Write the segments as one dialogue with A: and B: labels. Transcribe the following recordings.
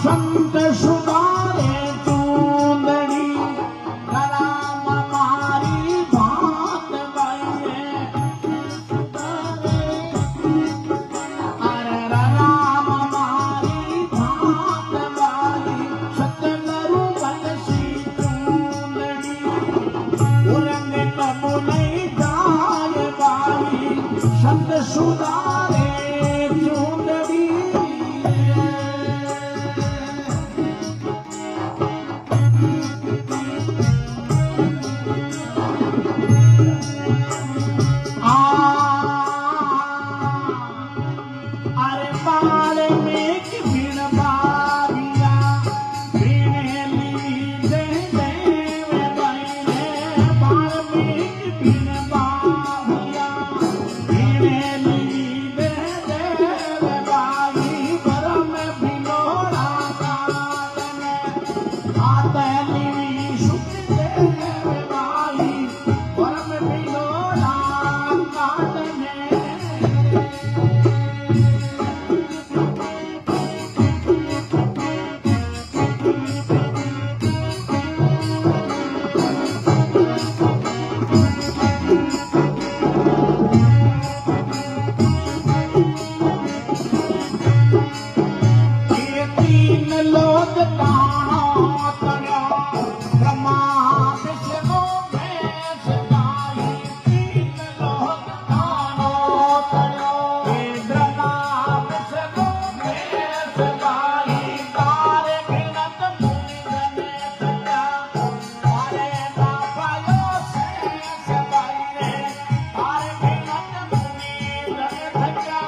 A: संत सुधारे चूंदड़ी राम मारी भात गाइए अरे राम मारी भात गाई सतगुरु बंसी चूंदड़ी उरंग तब नहीं जाय बाई संत सुधारे चूंदड़ी अरे बाल में की भीड़ बाबिया भीड़े ली दे देव बाइले बाल में की भीड़ बाबिया भीड़े ली दे देव बाई परम बिलोड़ा काल में आते ली सुख देव बाई परम बिलोड़ा काल में ये तीन लोग ताना तया ब्रह्मा विष्णु महेश गाई तीन लोग ताना तया ये ब्रह्मा विष्णु महेश गाई तारे गिनत मुनि गणेश का तारे ना पायो शेष गाई रे तारे गिनत मुनि गणेश का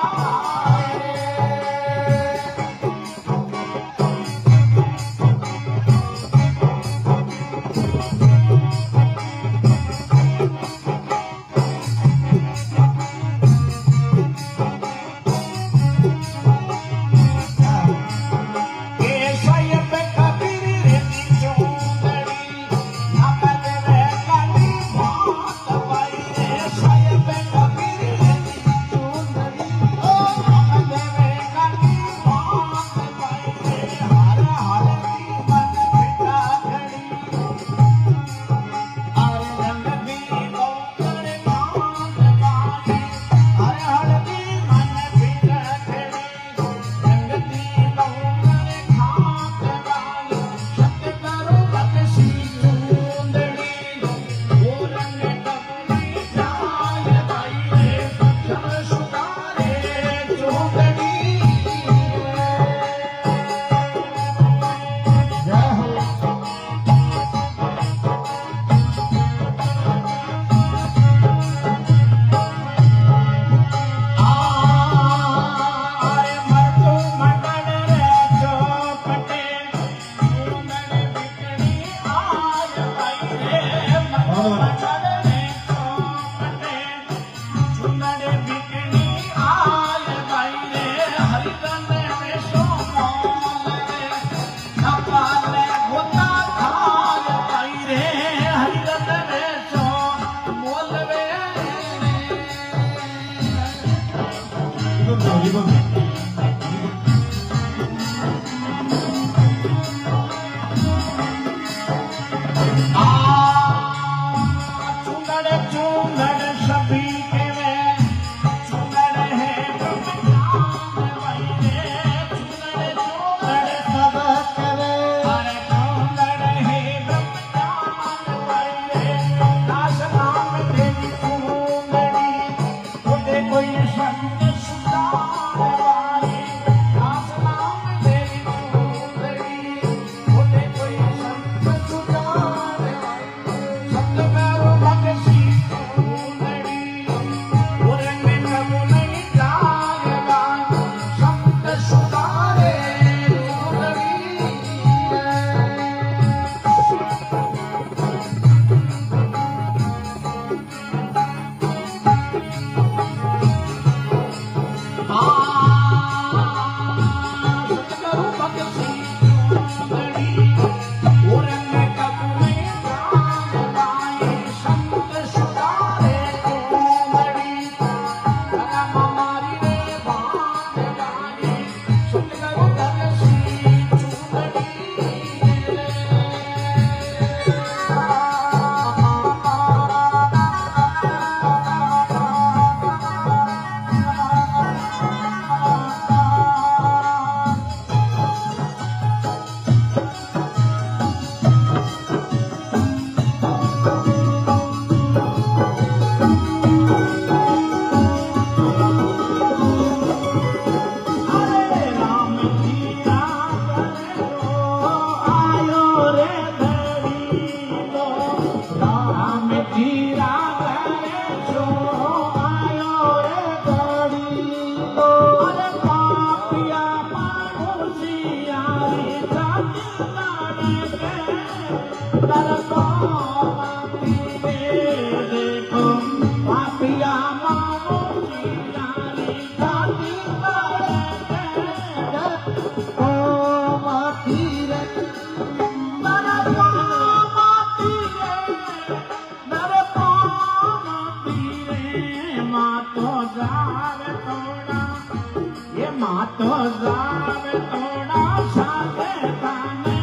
A: तो जावे थोड़ा साथे ताने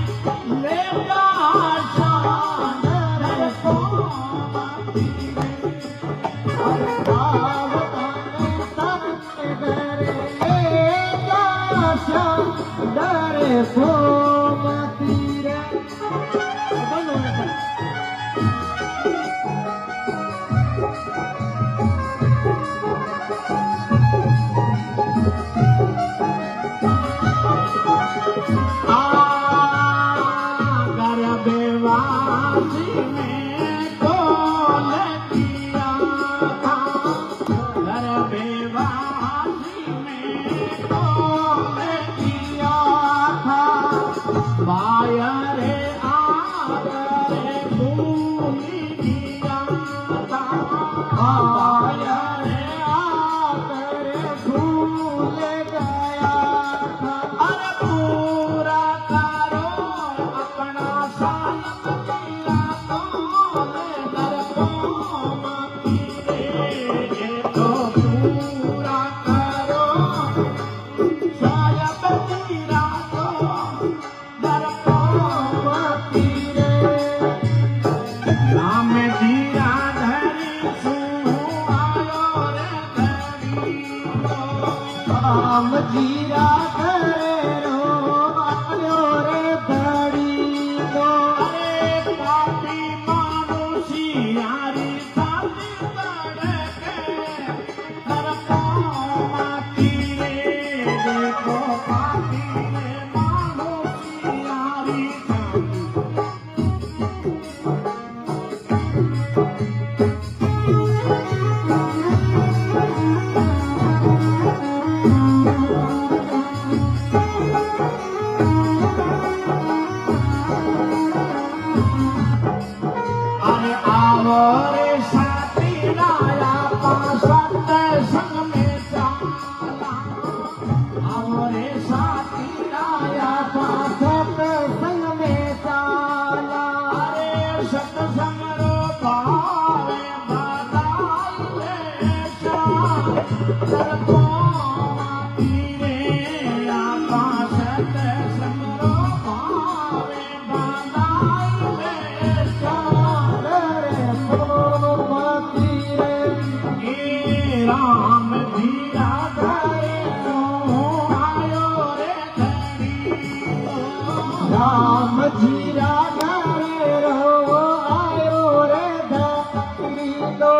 A: लेता शान रे को माती रे
B: डरे सो मती रे
A: गर्भवासी में कौन किया था गर्भवासी में कौन किया था माया रे आरे भूल गया था माया रे आरे
B: भूल गया था
A: अरे पूरा करो अपना सायब तेरा कौन दर को माती रे ये तो पूरा करो सायब तेरा कौन दर को माती रे नाम जीरा धरी सू आयो रे धरी
B: राम जीरा करे रो आयो रे धड़ी लो
A: अरे पापी मानुषी यारी साथी तड़के दर को माती रे देखो पापी रे मानुषी यारी साथी अरे आओ रे साथी लाया पासत संग में चाला आओ रे साथी लाया
B: सत संग में चाला
A: अरे सत्संग रो पावे बधाई ले चाल दर को माती रे आपा सत्संग रो पावे बधाई ले चाल
B: रे सो मती रे
A: हे राम धीरा धरे तो आयो रे धरी
B: राम जीरा करे रो आयो रे धड़ी लो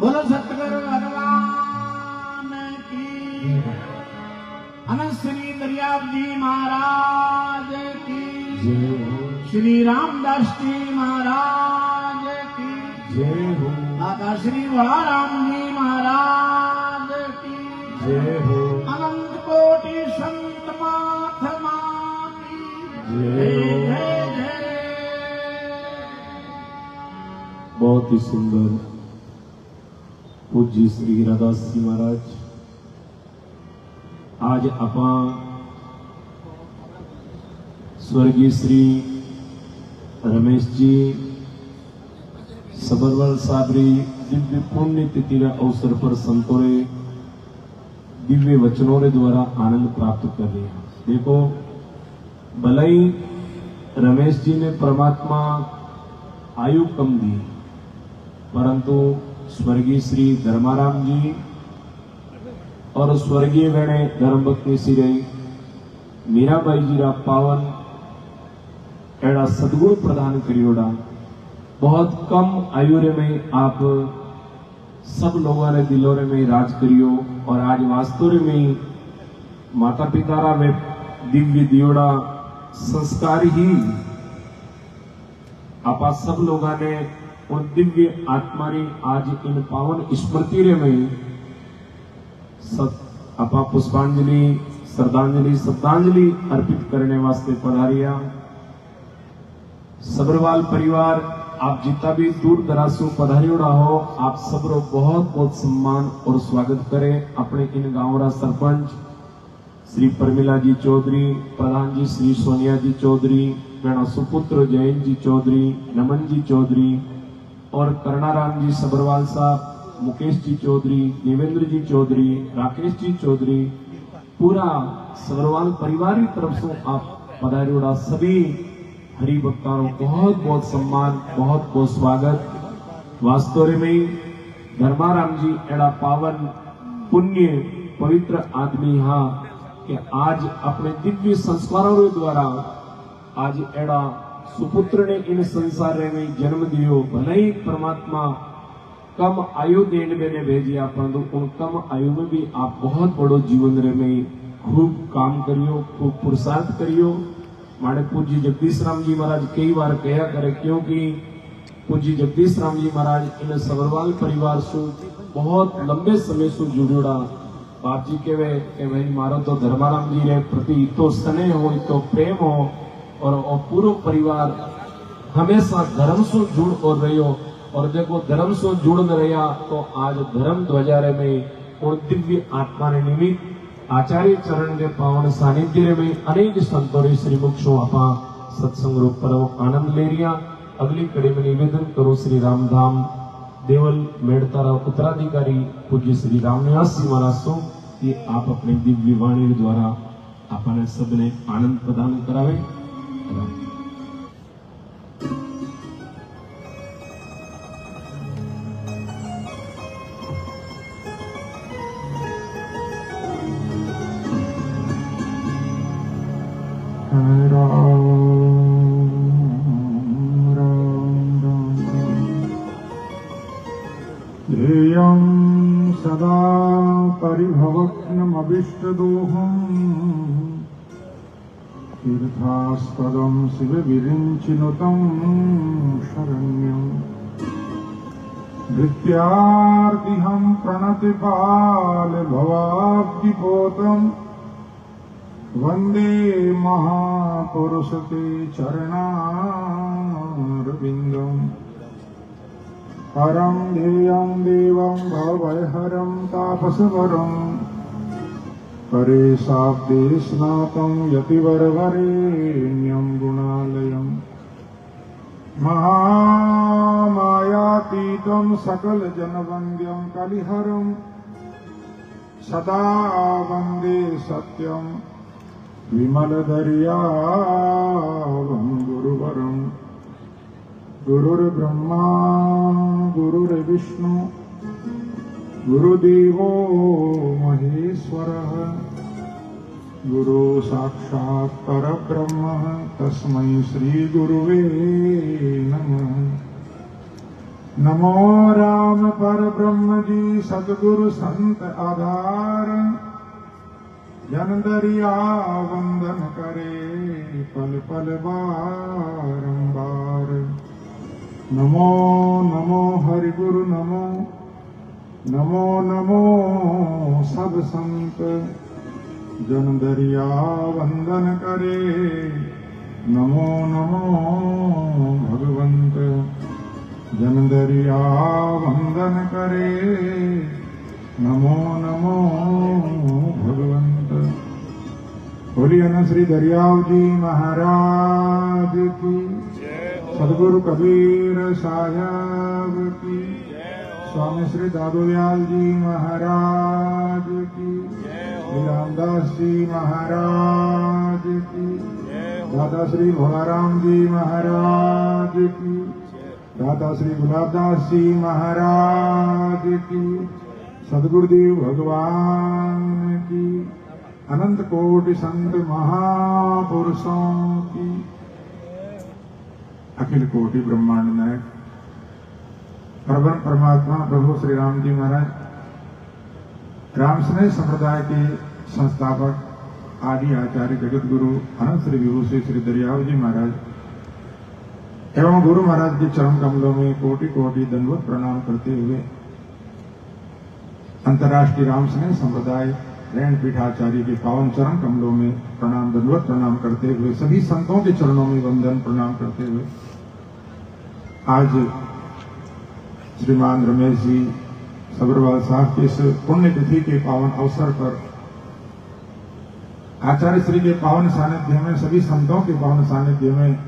A: बोलो सतगुरु भगवान की। अनंत श्री दरियाब जी महाराज की।
B: जय हो
A: श्री रामदास जी महाराज की।
B: जय हो
A: दाता श्री बड़ाराम जी महाराज की।
B: जय हो
A: अनंत कोटि संत महात्मा की
B: जय हो।
A: जय जय।
B: बहुत ही सुंदर पूज्य श्री हीरादास जी महाराज आज अपा स्वर्गीय श्री रमेश जी सबरवाल साबरी दिव्य पुण्य तिथि के अवसर पर संतों रे दिव्य वचनों रे द्वारा आनंद प्राप्त कर रहे हैं। देखो भले ही रमेश जी ने परमात्मा आयु कम दी, परंतु स्वर्गीय श्री धर्माराम जी और स्वर्गीय वेणे धर्मपत्नी श्री मीराबाई जी रा पावन एड़ा सदगुण प्रदान करियोड़ा। बहुत कम आयु रे में आप सब लोगों ने दिलों रे में राज करियो और आज वास्तव रे में माता पिता रा में दिव्य दियोड़ा संस्कार ही आपा सब लोगों ने और दिव्य आत्मा ने आज इन पावन स्मृति रे में आपा पुष्पांजलि श्रद्धांजलि अर्पित करने वास्ते पधारिया। सबरवाल परिवार आप जितना भी दूर दराज से पधारियोड़ा हो, आप सबरो बहुत बहुत सम्मान और स्वागत करें। अपने इन गांव रा सरपंच श्री परमिला जी चौधरी, प्रधान जी श्री सोनिया जी चौधरी, मेरा सुपुत्र जयंत जी चौधरी, नमन जी चौधरी और करुणाराम जी सबरवाल साहब, मुकेश जी चौधरी, देवेंद्र जी चौधरी, राकेश जी चौधरी, पूरा सबरवाल परिवार की तरफ से आप पधारियोड़ा सभी हरि भक्तों बहुत बहुत सम्मान, बहुत बहुत स्वागत। वास्तव में धर्माराम जी एड़ा पावन पुण्य पवित्र आदमी हाँ कि आज अपने दिव्य संस्कारों के द्वारा आज एड़ा सुपुत्र ने इन संसार में जन्म दियो। भले ही परमात्मा कम आयु देने में भेजिया, परंतु उन कम आयु में भी आप बहुत बड़ो जीवन रे में खूब काम करियो, खूब पुरुषार्थ करियो। मारे पूज्य जगदीश राम जी महाराज कई बार कहा करे, क्योंकि पूज्य जगदीश राम जी महाराज इन सबरवाल परिवार से बहुत लंबे समय से जुड़ोड़ा। बाप जी के भाई मारो तो धर्माराम जी रे प्रति इतो स्नेह हो, इतो प्रेम हो और पूरा परिवार हमेशा धर्म से जुड़ और रहियो। और देखो धर्म से जुड़ न रहा तो आज धर्म ध्वजा रे में और दिव्य आत्मा ने निमित्त आचार्य चरण के पावन सानिध्य में अनेक संतों श्री मुक्षो आपा सत्संग रूप पर आनंद ले रिया। अगली कड़ी में निवेदन करो श्री रामधाम देवल मेड़तारा उत्तराधिकारी पूज्य श्री रामनिवास जी महाराज सो कि आप अपने दिव्य वाणी द्वारा अपने सबने आनंद प्रदान करावे।
C: ध्येयं सदा परिभवग्नमभिष्टदोहम् तीर्थास्पदं शिवविरिञ्चिनुतं शरण्यम् भृत्यार्तिहं प्रणतिपालभवाब्धिपोतम् वन्दे महापुरुषते चरणारविन्दम् परं ध्येयं देवं भवभयहरं तापसवरं परेशाब्दे स्नातं यतिवरवरेण्यं गुणालयम् महामायातीतं सकलजनवन्द्यं कलिहरं सदा वन्दे सत्यं विमलदर्यावं गुरुवरम् गुरुर्ब्रह्मा गुरुर्विष्णु गुरुदेवो महेश्वरः गुरु साक्षात् परब्रह्म तस्मै श्री गुरुवे नमः। नमो राम परब्रह्म जी सद्गुरु संत आधार जन दरिया वंदन करे पल पल बारंबार। नमो नमो हरि गुरु नमो नमो नमो सब संत जन दरिया वंदन करे। नमो नमो भगवंत जन दरिया वंदन करे। नमो नमो भगवंत। बोलिए न श्री दरियाव जी महाराज की, सदगुरु कबीर साहब की, स्वामी श्री दादूदयाल जी महाराज की, श्री रामदास जी महाराज की, दादा श्री भोलाराम जी महाराज की, दादा श्री गुलाबदास जी महाराज की, सदगुरुदेव भगवान की, अनंत कोटि संत महापुरुषों की, अखिल कोटि ब्रह्मांड नायक परम परमात्मा प्रभु श्री राम जी महाराज, रामस्नेह संप्रदाय के संस्थापक आदि आचार्य जगत गुरु अनंत श्री विभूषी श्री दरियाव जी महाराज एवं गुरु महाराज के चरण कमलों में कोटि कोटि दंडवत प्रणाम करते हुए अंतर्राष्ट्रीय रामस्नेह संप्रदाय रैन पीठाचार्य के पावन चरण कमलों में प्रणाम दंडवत प्रणाम करते हुए सभी संतों के चरणों में वंदन प्रणाम करते हुए आज श्रीमान रमेश जी सब्रवाल साहब की इस पुण्यतिथि के पावन अवसर पर आचार्य श्री के पावन सानिध्य में, सभी संतों के पावन सानिध्य में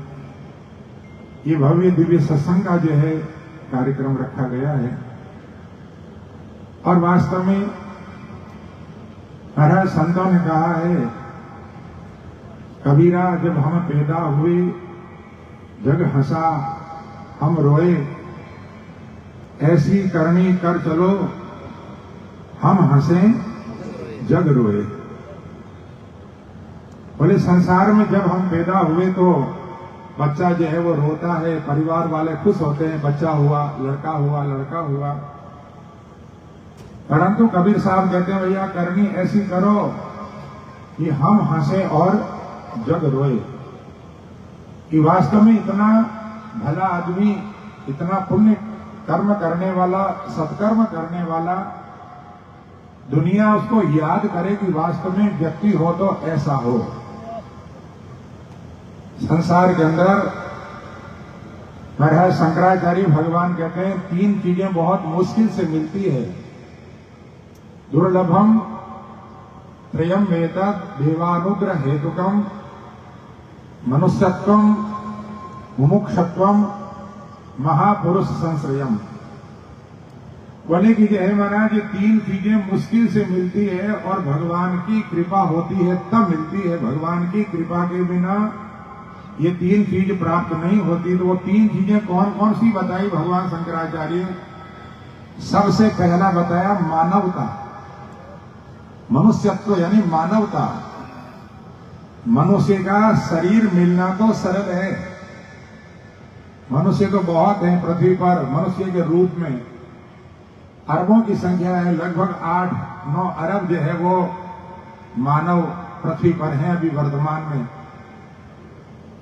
C: ये भव्य दिव्य सत्संग का जो है कार्यक्रम रखा गया है। और वास्तव में महाराज संतों ने कहा है, कबीरा जब हम पैदा हुए जग हंसा हम रोए, ऐसी करनी कर चलो हम हंसे जग रोए। बोले संसार में जब हम पैदा हुए तो बच्चा जो है वो रोता है, परिवार वाले खुश होते हैं, बच्चा हुआ, लड़का हुआ, लड़का हुआ। परंतु कबीर साहब कहते हैं भैया करनी ऐसी करो कि हम हंसे और जग रोए। कि वास्तव में इतना भला आदमी, इतना पुण्य कर्म करने वाला, सत्कर्म करने वाला, दुनिया उसको याद करे कि वास्तव में व्यक्ति हो तो ऐसा हो। संसार के अंदर महाराज शंकराचार्य भगवान कहते हैं तीन चीजें बहुत मुश्किल से मिलती है। दुर्लभम त्रयम वेतद देवानुग्रह हेतुकम मनुष्यत्वम मुमुक्षत्वम महापुरुष संश्रयम। बोले कि जय महाराज ये तीन चीजें मुश्किल से मिलती है और भगवान की कृपा होती है तब मिलती है। भगवान की कृपा के बिना ये तीन चीज प्राप्त नहीं होती। तो वो तीन चीजें कौन कौन सी बताई भगवान शंकराचार्य? सबसे पहला बताया मानवता, मनुष्यत्व यानी मानवता। मनुष्य का शरीर मिलना तो सरल है, मनुष्य तो बहुत है पृथ्वी पर। मनुष्य के रूप में अरबों की संख्या है, लगभग 8-9 अरब जो है वो मानव पृथ्वी पर हैं अभी वर्तमान में।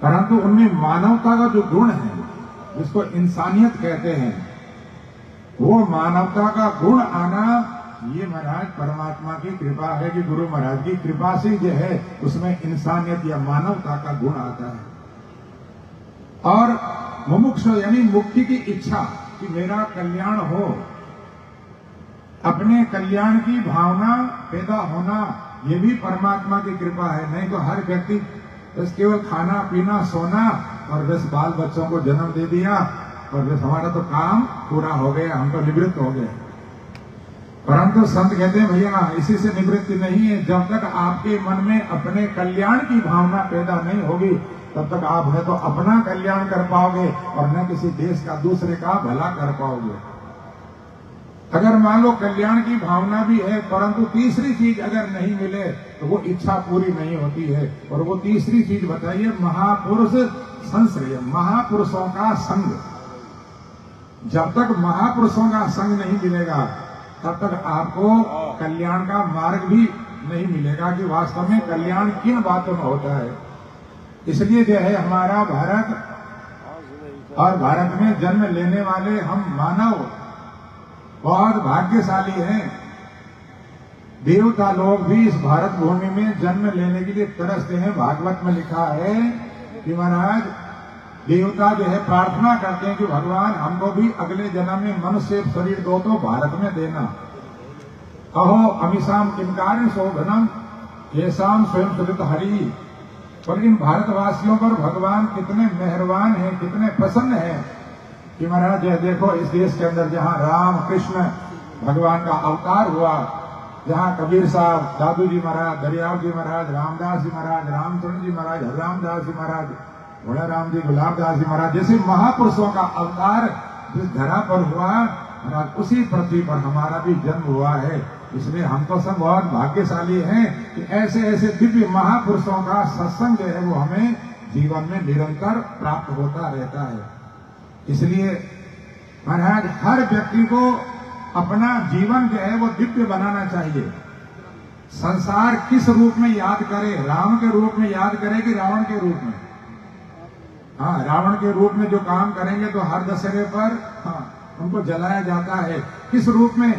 C: परंतु उनमें मानवता का जो गुण है, जिसको इंसानियत कहते हैं, वो मानवता का गुण आना ये महाराज परमात्मा की कृपा है कि गुरु महाराज की कृपा से जो है उसमें इंसानियत या मानवता का गुण आता है। और मुमुक्ष यानी मुक्ति की इच्छा कि मेरा कल्याण हो, अपने कल्याण की भावना पैदा होना, ये भी परमात्मा की कृपा है। नहीं तो हर व्यक्ति बस केवल खाना पीना सोना और बस बाल बच्चों को जन्म दे दिया और बस हमारा तो काम पूरा हो गया, हम तो निवृत्त हो गए। परंतु संत कहते हैं भैया इसी से निवृत्ति नहीं है। जब तक आपके मन में अपने कल्याण की भावना पैदा नहीं होगी तब तक आप न तो अपना कल्याण कर पाओगे और न किसी देश का दूसरे का भला कर पाओगे। अगर मान लो कल्याण की भावना भी है परंतु तीसरी चीज अगर नहीं मिले तो वो इच्छा पूरी नहीं होती है। और वो तीसरी चीज बताइए, महापुरुष संश्रय, महापुरुषों का संग। जब तक महापुरुषों का संग नहीं मिलेगा तब तक आपको कल्याण का मार्ग भी नहीं मिलेगा कि वास्तव में कल्याण किन बातों में होता है। इसलिए जो है हमारा भारत और भारत में जन्म लेने वाले हम मानव बहुत भाग्यशाली हैं। देवता लोग भी इस भारत भूमि में जन्म लेने के लिए तरसते हैं। भागवत में लिखा है कि महाराज देवता जो है प्रार्थना करते हैं कि भगवान हमको भी अगले जन्म में मनुष्य शरीर दो तो भारत में देना। कहो अमिशाम किमकार शोभनम ये शाम स्वयं सलित हरि। पर इन भारतवासियों पर भगवान कितने मेहरबान हैं, कितने प्रसन्न हैं कि महाराज देखो इस देश के अंदर जहाँ राम कृष्ण भगवान का अवतार हुआ, जहाँ कबीर साहब, दादू जी महाराज, दरियाव जी महाराज, रामदास जी महाराज, रामचंद्र जी महाराज, हररामदास जी महाराज, भोला राम जी, गुलाबदास जी महाराज जैसे महापुरुषों का अवतार जिस धरा पर हुआ महाराज, उसी पृथ्वी पर हमारा भी जन्म हुआ है। इसलिए हम तो सब बहुत भाग्यशाली हैं कि ऐसे ऐसे दिव्य महापुरुषों का सत्संग जो है वो हमें जीवन में निरंतर प्राप्त होता रहता है। इसलिए महाराज हर व्यक्ति को अपना जीवन जो है वो दिव्य बनाना चाहिए। संसार किस रूप में याद करे, राम के रूप में याद करे कि रावण के रूप में? हाँ, रावण के रूप में जो काम करेंगे तो हर दशहरे पर उनको जलाया जाता है। किस रूप में?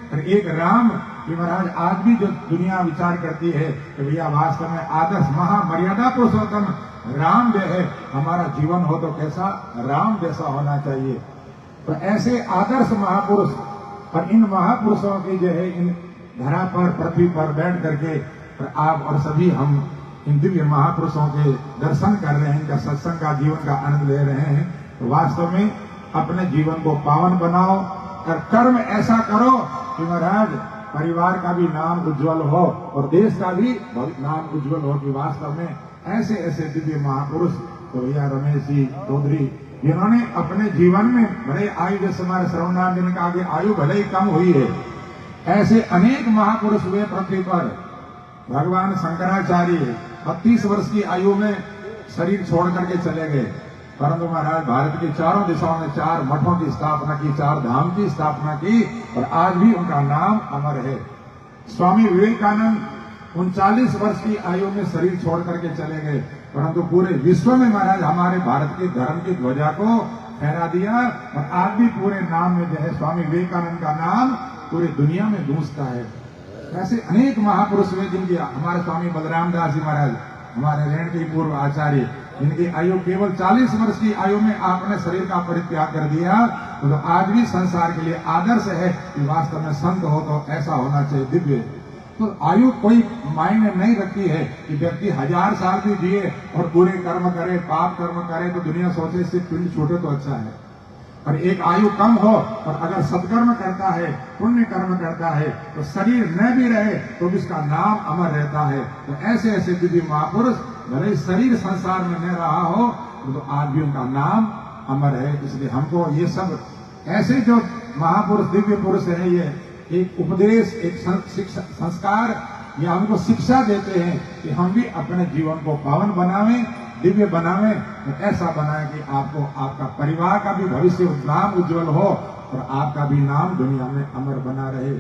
C: एक राम कि महाराज आज भी जो दुनिया विचार करती है कि भैया वास्तव में आदर्श महामर्यादा पुरुषोत्तम राम जो है हमारा जीवन हो तो कैसा राम जैसा होना चाहिए। तो ऐसे आदर्श महापुरुष और इन महापुरुषों की जो है इन धरा पर पृथ्वी पर बैठ करके आप और सभी हम इन दिव्य महापुरुषों के दर्शन कर रहे हैं, इनका सत्संग का जीवन का आनंद ले रहे हैं। तो वास्तव में अपने जीवन को पावन बनाओ और कर्म ऐसा करो कि महाराज परिवार का भी नाम उज्जवल हो और देश का भी नाम उज्जवल हो। कि वास्तव में ऐसे ऐसे दिव्य महापुरुष तो भैया रमेश जी चौधरी जिन्होंने अपने जीवन में भले आयु जैसे हमारे श्रवणानंद का आगे आयु भले ही कम हुई है, ऐसे अनेक महापुरुष हुए पृथ्वी पर। भगवान शंकराचार्य 32 वर्ष की आयु में शरीर छोड़ करके चले गए, परंतु महाराज भारत की चारों दिशाओं में 4 मठों की स्थापना की, 4 धाम की स्थापना की और आज भी उनका नाम अमर है। स्वामी विवेकानंद 39 वर्ष की आयु में शरीर छोड़ करके चले गए, परंतु पूरे विश्व में महाराज हमारे भारत के धर्म की ध्वजा को फहरा दिया और आज भी पूरे नाम में जो है स्वामी विवेकानंद का नाम पूरी दुनिया में गूंजता है। ऐसे अनेक महापुरुष हुए जिनकी हमारे स्वामी बलराम दास जी महाराज हमारे ऋण के पूर्व आचार्य, जिनकी आयु केवल 40 वर्ष की आयु में आपने शरीर का परित्याग कर दिया, तो आज भी संसार के लिए आदर्श है कि वास्तव में संत हो तो ऐसा होना चाहिए दिव्य। तो आयु कोई मायने नहीं रखती है कि व्यक्ति 1000 साल भी जिए और बुरे कर्म करे, पाप कर्म करे तो दुनिया सोचे इससे पिंड छूटे तो अच्छा है। और एक आयु कम हो और अगर सत्कर्म करता है, पुण्य कर्म करता है तो शरीर न भी रहे तो भी इसका नाम अमर रहता है। तो ऐसे ऐसे दिव्य महापुरुष भले शरीर संसार में न रहा हो तो आज भी उनका नाम अमर है। इसलिए हमको ये सब ऐसे जो महापुरुष दिव्य पुरुष है ये एक उपदेश, एक संस्कार या हमको शिक्षा देते हैं कि हम भी अपने जीवन को पावन बनावें, दिव्य बनावें, ऐसा बनाएं कि आपको आपका परिवार का भी भविष्य नाम उज्जवल हो और आपका भी नाम दुनिया में अमर बना रहे।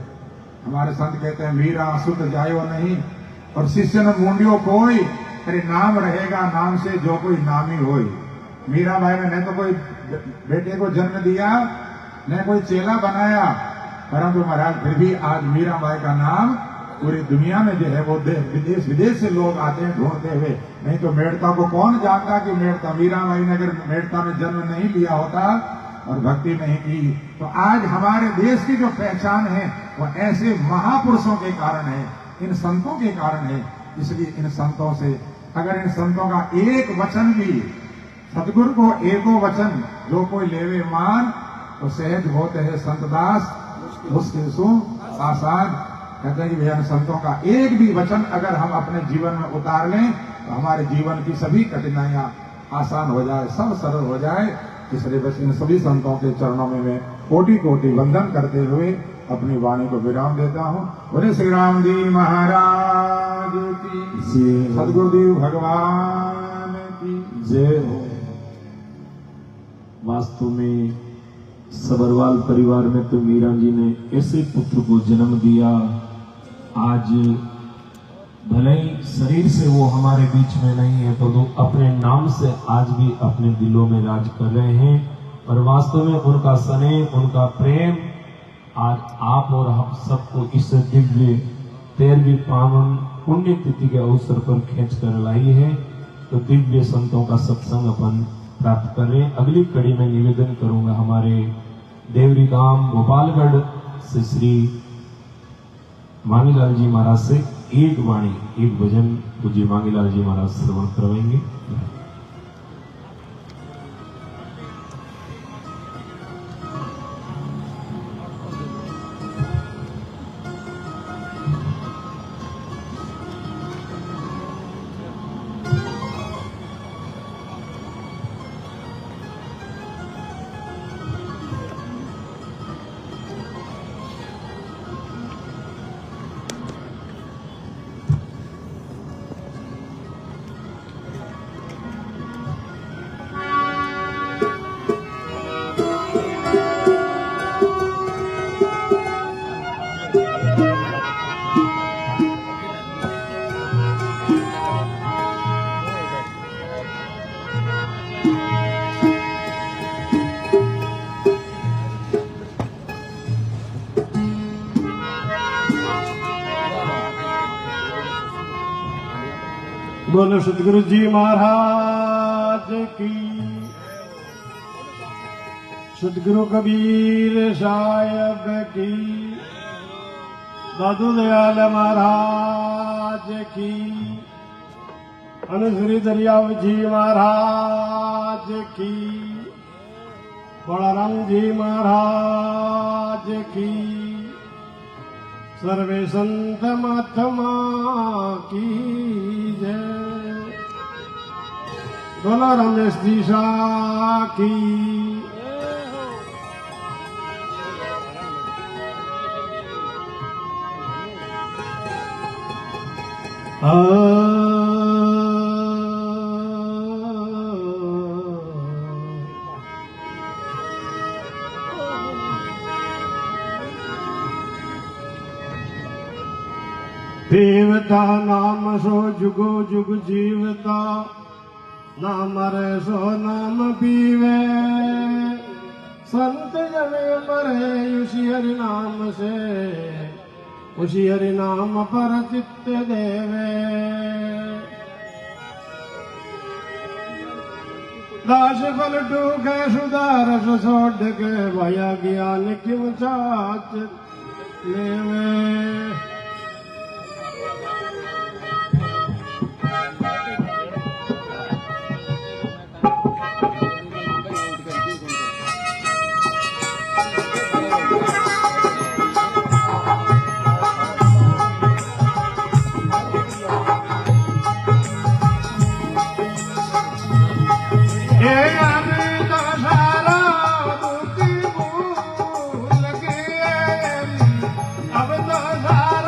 C: हमारे संत कहते हैं मीरा सुत जायो नहीं और शिष्य न मूंडियो कोई, अरे नाम रहेगा नाम से जो कोई नामी होई। मीरा भाई ने न तो कोई बेटे को जन्म दिया न कोई चेला बनाया, परंतु महाराज फिर भी आज मीरा बाई का नाम पूरी दुनिया में जो है वो देश विदेश से लोग आते हैं ढूंढते हुए। नहीं तो मेड़ता को कौन जानता कि मेड़ता मीरा बाई ने अगर मेड़ता में जन्म नहीं लिया होता और भक्ति नहीं की तो आज हमारे देश की जो पहचान है वो ऐसे महापुरुषों के कारण है, इन संतों के कारण है। इसलिए इन संतों से अगर इन संतों का एक वचन भी सतगुरु को एको वचन जो कोई लेवे मान तो सहज होते है संतदास मुश्किल सु आसान। कहते हैं कि भैया संतों का एक भी वचन अगर हम अपने जीवन में उतार लें तो हमारे जीवन की सभी कठिनाइयां आसान हो जाए, सब सरल हो जाए। इसलिए बस इन सभी संतों के चरणों में मैं कोटि कोटि वंदन करते हुए अपनी वाणी को विराम देता हूँ। बोले श्री राम जी महाराज की, सदगुरुदेव भगवान की
B: जय हो। वास्तव में सबरवाल परिवार में तो मीरा जी ने ऐसे पुत्र को जन्म दिया। आज भले ही शरीर से वो हमारे बीच में नहीं है, तो अपने नाम से आज भी अपने दिलों में राज कर रहे हैं। और वास्तव में उनका स्नेह, उनका प्रेम आज आप और हम सबको इस दिव्य 13वीं पावन पुण्य तिथि के अवसर पर खींच कर लाई है। तो दिव्य संतों का सत्संग अपन प्राप्त कर रहे हैं। अगली कड़ी में निवेदन करूंगा हमारे देवरी गांव गोपालगढ़ से श्री मांगीलाल जी महाराज से एक वाणी, एक भजन पूज्य मांगीलाल जी महाराज श्रवण करवाएंगे।
D: बोलो सतगुरु जी महाराज की, सतगुरु कबीर साहिब की, दादू दयाल महाराज की, अनुश्री दरियाव जी महाराज की, बड़ाराम जी महाराज की, सर्वे संत महात्मा की जय। बोलो रमेश दिशा की। देवता नाम सो जुगो जुग जीवता, ना मरे सो नाम पीवे। संत जने मरे उसी हरि नाम से, उसी हरि नाम पर चित्त देवे। दास फल टूके सुधारस छोड़ के, भया ज्ञान क्यों चाच लेवे। अब तो सारा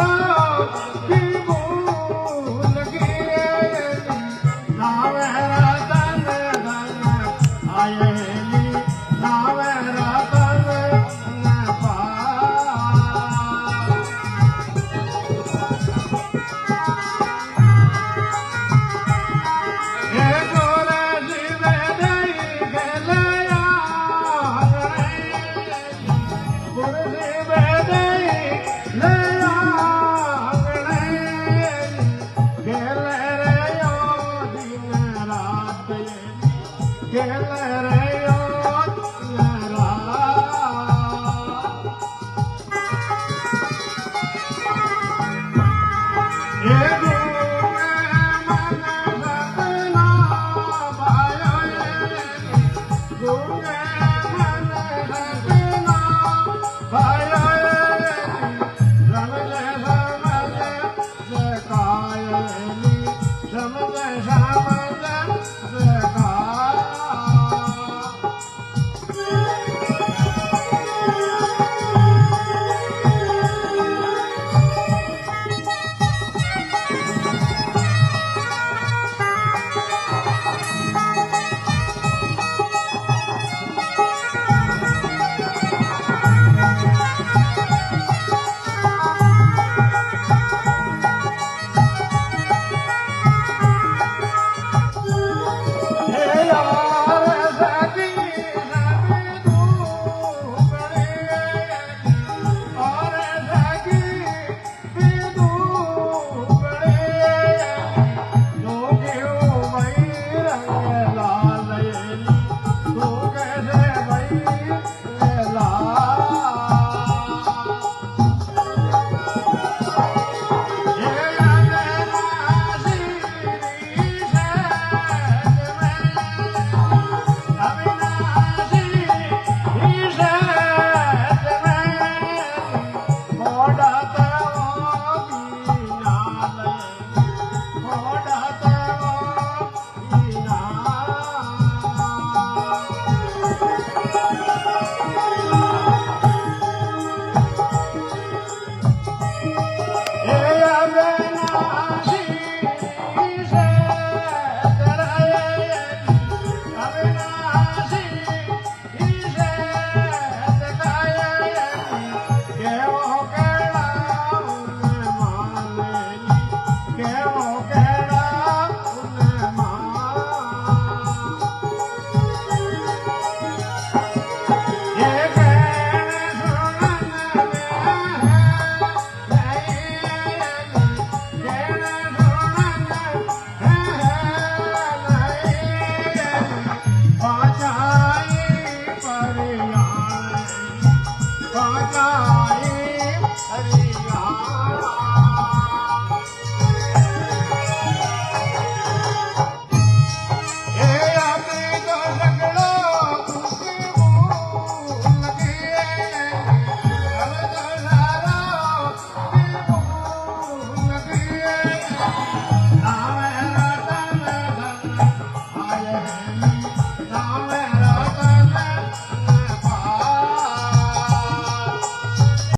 D: काका